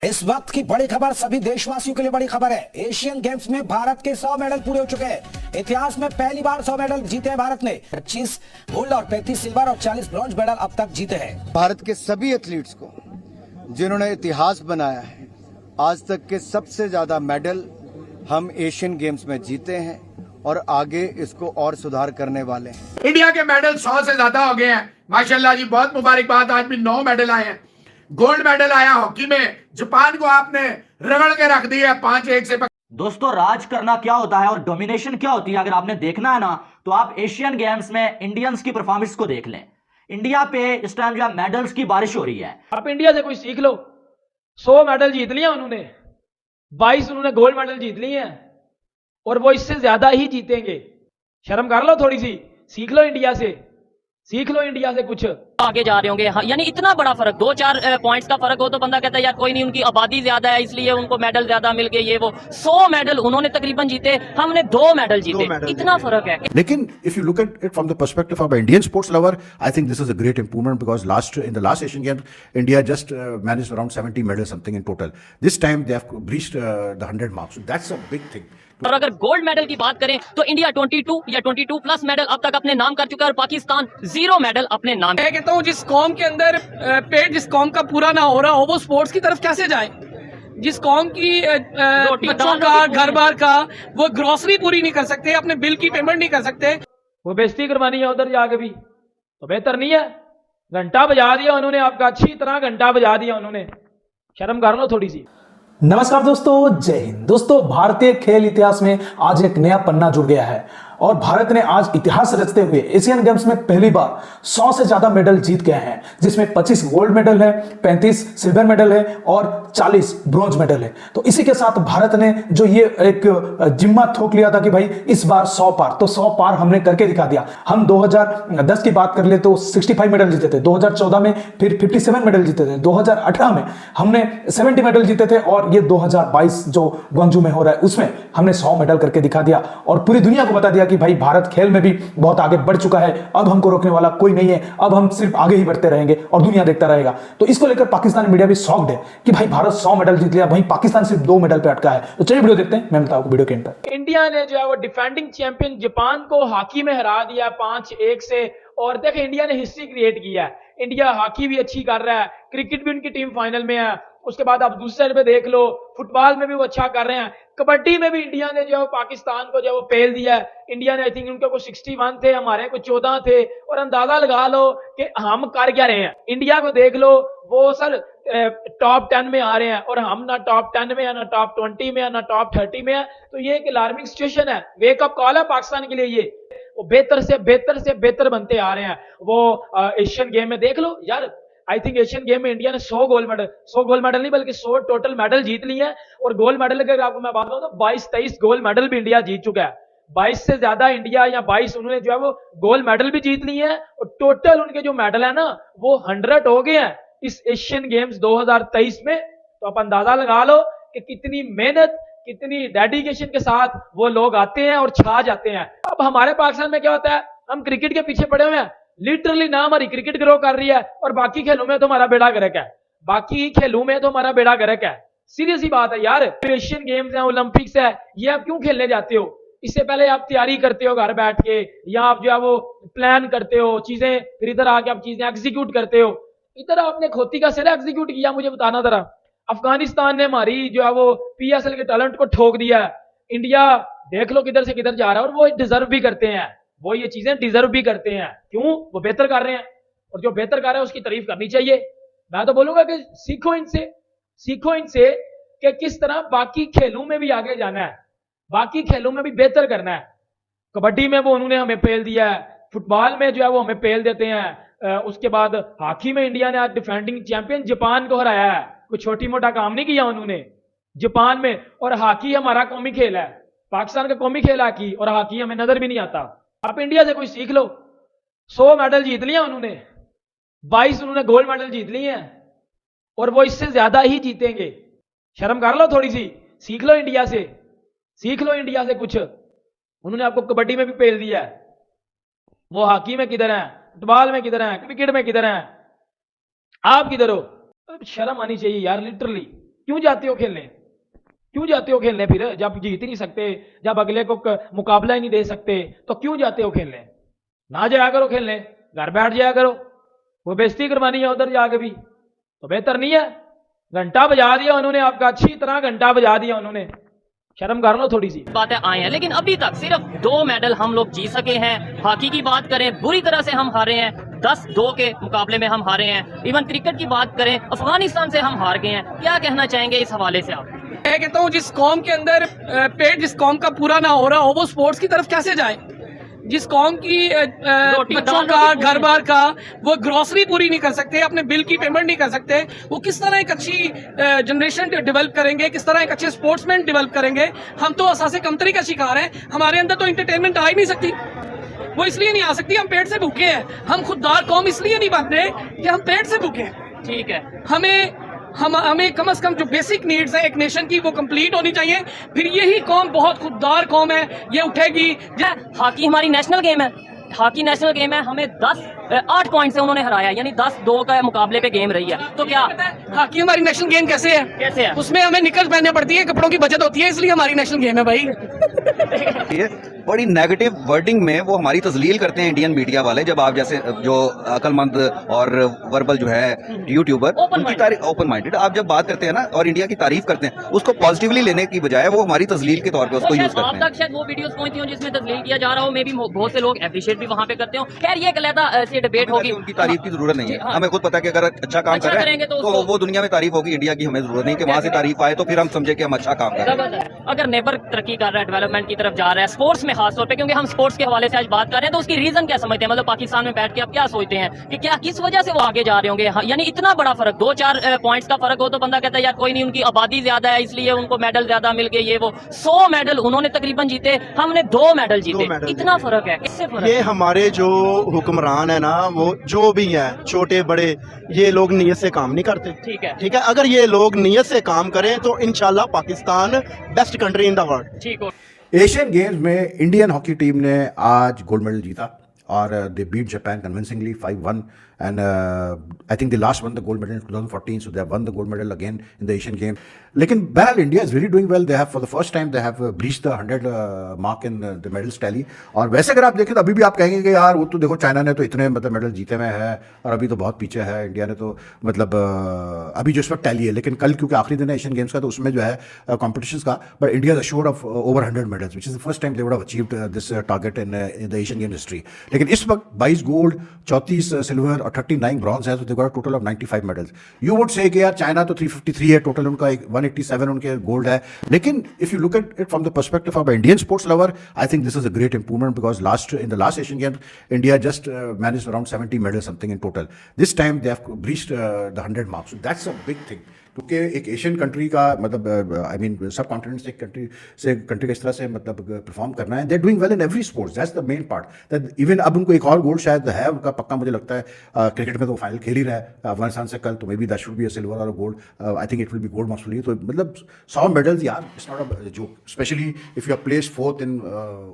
इस वक्त की बड़ी खबर सभी देशवासियों के लिए बड़ी खबर है। एशियन गेम्स में भारत के 100 मेडल पूरे हो चुके हैं। इतिहास में पहली बार 100 मेडल जीते हैं भारत ने। 25 गोल्ड और 35 सिल्वर और 40 ब्रॉन्ज मेडल अब तक जीते हैं। भारत के सभी एथलीट्स को जिन्होंने इतिहास बनाया है, आज तक के सबसे ज्यादा मेडल हम एशियन गेम्स में जीते हैं और आगे इसको और सुधार करने वाले हैं। इंडिया के मेडल 100 से ज्यादा हो गए हैं। माशाल्लाह जी, बहुत मुबारकबाद। आज भी 9 मेडल आए हैं। गोल्ड मेडल आया हॉकी में, जापान को आपने रगड़ के रख दिया 5-1 से। दोस्तों, राज करना क्या होता है और डोमिनेशन क्या होती है, अगर आपने देखना है ना, तो आप एशियन गेम्स में इंडियंस की परफॉर्मेंस को देख लें। इंडिया पे इस टाइम जो मेडल्स की बारिश हो रही है। आप इंडिया से कोई सीख लो। 100 मेडल जीत लिया उन्होंने, 22 उन्होंने गोल्ड मेडल जीत लिए हैं और वो इससे ज्यादा ही जीतेंगे। शर्म कर लो थोड़ी सी, सीख लो इंडिया से, सीख लो इंडिया से कुछ। आगे जा रहे होंगे। हाँ, यानी इतना बड़ा फर्क, 2-4 पॉइंट्स का फर्क हो तो बंदा कहता है यार कोई नहीं, उनकी आबादी ज्यादा है इसलिए उनको मेडल ज्यादा मिल गए। ये वो 100 मेडल उन्होंने तकरीबन जीते, हमने 2 मेडल जीते। इतना फर्क है। लेकिन if you look at it from the perspective of an Indian sports lover, I think this is a great improvement because in the last Asian Games, India just managed around 70 medals something in total. This time they have breached the 100 mark, so that's a big thing. और अगर gold medal की बात करें तो India 22 या 22 plus medal अब तक अपने नाम कर चुका है और पाकिस्तान 0 मेडल अपने नाम। मैं कहता हूँ जिस कौम के अंदर पेट जिस कौम का पूरा ना हो रहा हो, वो स्पोर्ट्स की तरफ कैसे जाए। जिस कौम की बच्चों का घर बार का वो ग्रोसरी पूरी नहीं कर सकते, अपने बिल की पेमेंट नहीं कर सकते, वो बेइज्जती करवानी है उधर जाके भी, तो बेहतर नहीं है। घंटा बजा दिया उन्होंने आपका, अच्छी तरह घंटा बजा दिया उन्होंने। शर्म कर लो थोड़ी सी। नमस्कार दोस्तों, जय हिंद। दोस्तों, भारतीय खेल इतिहास में आज एक नया पन्ना जुड़ गया है और भारत ने आज इतिहास रचते हुए एशियन गेम्स में पहली बार 100 से ज्यादा मेडल जीत गए हैं, जिसमें 25 गोल्ड मेडल है, 35 सिल्वर मेडल है और 40 ब्रॉन्ज मेडल है। तो इसी के साथ भारत ने जो ये एक जिम्मा थोक लिया था कि भाई इस बार 100 पार, तो 100 पार हमने करके दिखा दिया। हम 2010 की बात कर ले तो 65 मेडल जीते थे, 2014 में फिर 57 मेडल जीते थे, 2018 में हमने 70 मेडल जीते थे और ये 2022 जो ग्वांगझू में हो रहा है उसमें हमने 100 मेडल करके दिखा दिया और पूरी दुनिया को बता दिया कि भाई भारत खेल में भी बहुत आगे बढ़ चुका है। अब हमको रोकने वाला कोई नहीं है, अब हम सिर्फ आगे ही बढ़ते रहेंगे और दुनिया देखता रहेगा। तो इसको लेकर पाकिस्तानी मीडिया भी शॉक्ड है कि भाई भारत 100 मेडल जीत लिया, वहीं पाकिस्तान सिर्फ 2 मेडल पे अटका है। तो चलिए वीडियो देखते हैं, मैं बताऊं वीडियो के एंड पर। इंडिया ने जो है वो डिफेंडिंग चैंपियन जापान को हॉकी में हरा दिया 5-1 से। और देखिए इंडिया ने हिस्ट्री क्रिएट किया है। इंडिया हॉकी भी अच्छी कर रहा है, क्रिकेट भी उनकी टीम फाइनल में है। उसके बाद आप दूसरे साइड पे देख लो, फुटबॉल में भी वो अच्छा कर रहे हैं। कबड्डी में भी इंडिया ने जो है पाकिस्तान को जो वो पेल दिया है। इंडिया ने आई थिंक उनके कुछ 61 थे, हमारे कुछ 14 थे। और अंदाजा लगा लो कि हम कर क्या रहे हैं। इंडिया को देख लो, वो सर टॉप 10 में आ रहे हैं और हम ना टॉप 10 में है, ना टॉप 20 में है, ना टॉप 30 में है। तो ये एक अलार्मिंग सिचुएशन है, वेकअप कॉल है पाकिस्तान के लिए। ये वो बेहतर से बेहतर से बेहतर बनते आ रहे हैं। वो एशियन गेम में देख लो यार, आई थिंक एशियन गेम में इंडिया ने 100 गोल्ड मेडल नहीं बल्कि 100 टोटल मेडल जीत लिए हैं। और गोल्ड मेडल अगर आपको मैं बात करूं तो 22-23 गोल्ड मेडल भी इंडिया जीत चुका है। 22 से ज्यादा इंडिया या 22 उन्होंने जो है वो गोल्ड मेडल भी जीत लिए हैं और टोटल उनके जो मेडल है ना वो 100 हो गए हैं इस एशियन गेम्स 2023 में। तो आप अंदाजा लगा लो कि कितनी मेहनत, कितनी डेडिकेशन के साथ वो लोग आते हैं और छा जाते हैं। अब हमारे पाकिस्तान में क्या होता है, हम क्रिकेट के पीछे पड़े हुए हैं। लिटरली ना हमारी क्रिकेट ग्रो कर रही है और बाकी खेलों में तो हमारा बेड़ा गर्क है, बाकी खेलों में तो हमारा बेड़ा गर्क है। सीरियस ही बात है यार, एशियन गेम्स है, ओलंपिक्स है, ये आप क्यों खेलने जाते हो? इससे पहले आप तैयारी करते हो घर बैठ के, या आप जो है वो प्लान करते हो चीजें, फिर इधर आके आप चीजें एग्जीक्यूट करते हो। इधर आपने खोती का सिर एग्जीक्यूट किया, मुझे बताना जरा। अफगानिस्तान ने हमारी जो है वो PSL के टैलेंट को ठोक दिया है। इंडिया देख लो किधर से किधर जा रहा है और वो डिजर्व भी करते हैं, वो ये चीजें डिजर्व भी करते हैं। क्यों? वो बेहतर कर रहे हैं और जो बेहतर कर रहे हैं उसकी तारीफ करनी चाहिए। मैं तो बोलूंगा कि सीखो इनसे कि किस तरह बाकी खेलों में भी आगे जाना है, बाकी खेलों में भी बेहतर करना है। कबड्डी में वो उन्होंने हमें पेल दिया है, फुटबॉल में जो है वो हमें पेल देते हैं। उसके बाद हॉकी में इंडिया ने आज डिफेंडिंग चैंपियन जापान को हराया है। कोई छोटी मोटा काम नहीं किया उन्होंने जापान में। और हॉकी हमारा कौमी खेल है, पाकिस्तान का कौमी खेल हॉकी, और हॉकी हमें नजर भी नहीं आता। आप इंडिया से कोई सीख लो। 100 मेडल जीत लिया उन्होंने, 22 उन्होंने गोल्ड मेडल जीत लिए हैं और वो इससे ज्यादा ही जीतेंगे। शर्म कर लो थोड़ी सी, सीख लो इंडिया से, सीख लो इंडिया से कुछ। उन्होंने आपको कबड्डी में भी पेल दिया है, वो हॉकी में किधर है, फुटबॉल में किधर है, क्रिकेट में किधर है, आप किधर हो? शर्म आनी चाहिए यार लिटरली। क्यों जाते हो खेलने? क्यों जाते हो खेलने फिर? जब जीत ही नहीं सकते, जब अगले को मुकाबला ही नहीं दे सकते, तो क्यों जाते हो खेलने? ना जाया करो खेलने, घर बैठ जाया करो। वो बेइज्जती करवानी है उधर जाके भी तो बेहतर नहीं है? घंटा बजा दिया उन्होंने आपका, अच्छी तरह घंटा बजा दिया उन्होंने, शर्म कर लो थोड़ी सी। बातें आए हैं, लेकिन अभी तक सिर्फ 2 मेडल हम लोग जीत सके हैं। हॉकी की बात करें, बुरी तरह से हम हारे हैं, 10-2 के मुकाबले में हम हारे हैं। इवन क्रिकेट की बात करें, अफगानिस्तान से हम हार गए हैं। क्या कहना चाहेंगे इस हवाले से आप? मैं कहता हूँ जिस कौम के अंदर पेट जिस कौम का पूरा ना हो रहा हो, वो स्पोर्ट्स की तरफ कैसे जाए? जिस कौम की बच्चों का घर बार का वो ग्रोसरी पूरी नहीं कर सकते, अपने बिल की पेमेंट नहीं कर सकते, वो किस तरह एक अच्छी जनरेशन डेवलप करेंगे, किस तरह एक अच्छे स्पोर्ट्समैन डेवलप करेंगे? हम तो असासे कमतरी का शिकार हैं। हमारे अंदर तो इंटरटेनमेंट आ ही नहीं सकती। वो इसलिए नहीं आ सकती, हम पेट से भूखे हैं। हम खुददार कौम इसलिए नहीं बन रहे कि हम पेट से भूखे हैं। ठीक है, हमें कम से कम जो बेसिक नीड्स है एक नेशन की, वो कंप्लीट होनी चाहिए। फिर यही कौम बहुत खुददार कौम है, ये उठेगी। हॉकी हमारी नेशनल गेम है, हॉकी नेशनल गेम है। हमें 8 पॉइंट से उन्होंने हराया, यानी 10-2 का मुकाबले पे गेम रही है। तो क्या हॉकी हमारी नेशनल गेम कैसे है? कैसे है? उसमें हमें निकल पहनने पड़ती है, कपड़ों की बचत होती है, इसलिए हमारी नेशनल गेम है भाई। ये बड़ी नेगेटिव वर्डिंग में वो हमारी तजलील करते हैं इंडियन मीडिया वाले। जब आप जैसे जो अकलमंद और वर्बल जो है यूट्यूबर, उनकी तारीफ, ओपन माइंडेड, आप जब बात करते हैं ना और इंडिया की तारीफ करते हैं, उसको पॉजिटिवली लेने की बजाय वो हमारी तजलील के तौर पे उसको यूज करते आप हैं। तक शायद वो वीडियोस पहुंचती हो जिसमें तस्लील किया जा रहा हो, मे भी बहुत से लोग अप्रिशिएट भी वहां पे करते हो। खैर ये एक अलग ऐसी डिबेट होगी, उनकी तारीफ की जरूरत नहीं है। हाँ। हमें खुद पता है कि अगर अच्छा काम कर रहे हैं तो वो दुनिया में तारीफ होगी। इंडिया की हमें जरूरत नहीं कि वहां से तारीफ आए तो फिर हम समझे कि हम अच्छा काम कर रहे हैं। अगर नेबर तरक्की कर रहा है, डेवलपमेंट की तरफ जा रहा है, स्पोर्ट्स में खासतौर पे, क्योंकि हम स्पोर्ट्स के हवाले से आज बात कर रहे हैं, तो उसकी रीजन क्या समझते हैं? मतलब पाकिस्तान में बैठ के आप क्या सोचते हैं कि क्या किस वजह से वो आगे जा रहे होंगे? यानी इतना बड़ा फर्क, 2-4 पॉइंट्स का फर्क हो तो बंदा कहता है यार कोई नहीं, उनकी आबादी ज्यादा है इसलिए उनको मेडल ज्यादा मिल गए, ये वो। 100 मेडल उन्होंने तकरीबन जीते, हमने 2 मेडल जीते। इतना फर्क है, किससे फर्क? ये हमारे जो हुक्मरान है ना, वो जो भी है, छोटे बड़े, ये लोग नीयत से काम नहीं करते। ठीक है, ठीक है, अगर ये लोग नीयत से काम करें तो इंशाल्लाह Pakistan best country in the world. ठीक हो। एशियन गेम्स में इंडियन हॉकी टीम ने आज गोल्ड मेडल जीता और they beat Japan convincingly 5-1 and I think they last won the gold medal in 2014, so they have won the gold medal again in the Asian Games. लेकिन बहरहाल India is really doing well. They have for the first time they have breached the 100 mark in the medals tally. और वैसे अगर आप देखें तो अभी भी आप कहेंगे कि यार वो तो देखो चाइना ने तो इतने मतलब मेडल जीते हुए हैं और अभी तो बहुत पीछे है इंडिया ने, तो मतलब अभी जो इस वक्त टैली है। लेकिन कल क्योंकि आखिरी दिन है एशियन गेम्स का, तो उसमें जो है कॉम्पिटिशंस का, but India is assured of over 100 medals, which is the first time they would have achieved this target in the Asian game history. लेकिन इस वक्त 22 गोल्ड, 34 सिल्वर और 39 ब्रॉन्ज है, तो they got a total of 95 medals. You would say कि यार China तो 353 है टोटल, उनका 187 उनके गोल्ड है। लेकिन if you look at it from the perspective of Indian sports lover, I think this is a great improvement because in the last Asian games India just managed around 70 medals something in total. This time they have breached the 100 mark, so that's a big thing. क्योंकि एक Asian country का मतलब I mean सब continent से country का इस तरह से मतलब परफॉर्म करना है, they are doing well in every sports, that's the main part. That even अब उनको एक और गोल्ड शायद है उनका पक्का, मुझे लगता है क्रिकेट में तो फाइनल खेल ही रहा है अफगानिस्तान से कल, तो may be that should be a silver और a gold. I think it will be gold most probably. तो मतलब 100 मेडल्स यार, it's not a joke, specially if you are placed 4th in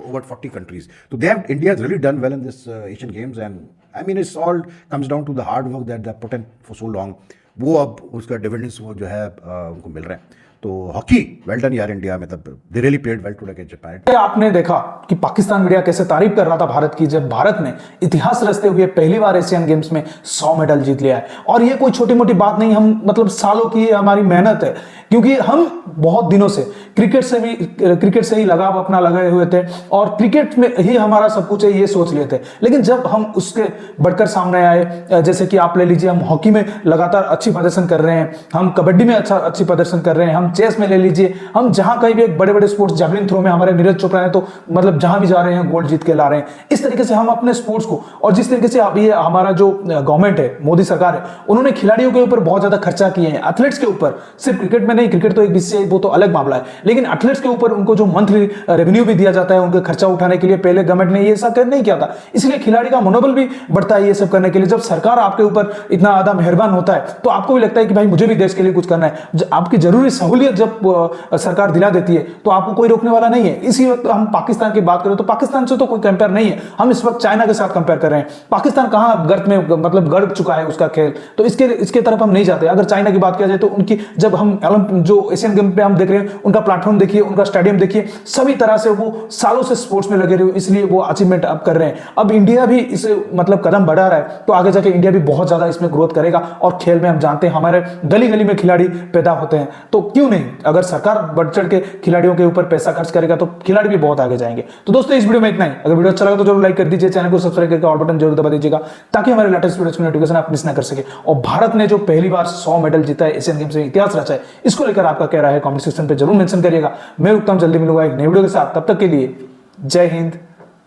over 40 countries. तो they have, India has really done well in this Asian games and I mean it's all comes down to the hard work that they have put in for so long. वो अब उसका dividends वो जो है उनको मिल रहा है। तो हॉकी वेल डन यार इंडिया, मतलब they really played well today against Japan. आपने देखा कि पाकिस्तान मीडिया कैसे तारीफ कर रहा था भारत की, जब भारत ने इतिहास रचते हुए पहली बार एशियन गेम्स में 100 मेडल जीत लिया है। और ये कोई छोटी मोटी बात नहीं, हम मतलब सालों की हमारी मेहनत है, क्योंकि हम बहुत दिनों से क्रिकेट से ही लगाव अपना लगाए हुए थे और क्रिकेट में ही हमारा सब कुछ है ये सोच लिए थे। लेकिन जब हम उसके बढ़कर सामने आए, जैसे कि आप ले लीजिए, हम हॉकी में लगातार अच्छी प्रदर्शन कर रहे हैं, हम कबड्डी में अच्छी प्रदर्शन कर रहे हैं, हम चेस में ले लीजिए, हम जहां कहीं भी एक बड़े बड़े स्पोर्ट्स, जैवलिन थ्रो में हमारे नीरज चोपड़ा है, तो मतलब जहां भी जा रहे हैं गोल्ड जीत के ला रहे हैं। इस तरीके से हम अपने स्पोर्ट्स को, और जिस तरीके से अभी हमारा जो गवर्नमेंट है, मोदी सरकार है, उन्होंने खिलाड़ियों के ऊपर बहुत ज्यादा खर्चा किए हैं, एथलीट्स के ऊपर, सिर्फ क्रिकेट में नहीं, क्रिकेट तो एक विषय, वो तो अलग मामला है, लेकिन एथलीट्स के ऊपर उनको जो मंथली रेवेन्यू भी दिया जाता है उनके खर्चा उठाने के लिए, पहले गवर्नमेंट ने ये सब नहीं किया था। इसलिए खिलाड़ी का मनोबल भी बढ़ता है ये सब करने के लिए। जब सरकार आपके ऊपर इतना ज्यादा मेहरबान होता है तो आपको भी लगता है कि भाई मुझे भी देश के लिए कुछ करना है, आपकी जरूरी सहूलियत सहूलियत जब सरकार दिला देती है तो आपको कोई रोकने वाला नहीं है। इसी वक्त हम पाकिस्तान की बात करें तो पाकिस्तान से तो कोई कंपेयर नहीं है, हम इस वक्त चाइना के साथ कंपेयर कर रहे हैं। पाकिस्तान कहां गर्त में मतलब गड़ चुका है उसका खेल, तो इसके तरफ हम नहीं जाते। अगर चाइना की बात किया जाए तो उनकी जब हम जो एशियन गेम पे हम देख रहे हैं, उनका प्लेटफॉर्म देखिए, उनका स्टेडियम देखिए, सभी तरह से वो सालों से स्पोर्ट्स में लगे रहे, इसलिए वो अचीवमेंट अब कर रहे हैं। अब इंडिया भी इस मतलब कदम बढ़ा रहा है, तो आगे जाके इंडिया भी बहुत ज्यादा इसमें ग्रोथ करेगा। और खेल में हम जानते हैं हमारे गली गली में खिलाड़ी पैदा होते हैं, तो क्यों नहीं, अगर सरकार बढ़ चढ़ के खिलाड़ियों के ऊपर पैसा खर्च करेगा तो खिलाड़ी भी बहुत आगे जाएंगे। तो दोस्तों इस वीडियो में इतना ही। अगर वीडियो अच्छा लगा तो जरूर लाइक कर दीजिए, चैनल को सब्सक्राइब करके ऑल बटन जरूर दबा दीजिएगा ताकि हमारे लेटेस्ट वीडियोस की नोटिफिकेशन आप मिस ना कर सके। और भारत ने जो पहली बार 100 मेडल जीता है, एशियन गेम्स में इतिहास रचा है, इसको लेकर आपका क्या राय है कमेंट सेक्शन पे जरूर मेंशन करिएगा। मैं रुकता हूं, जल्दी मिलूंगा एक नई वीडियो के साथ, तब तक के लिए जय हिंद,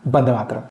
वंदे मातरम।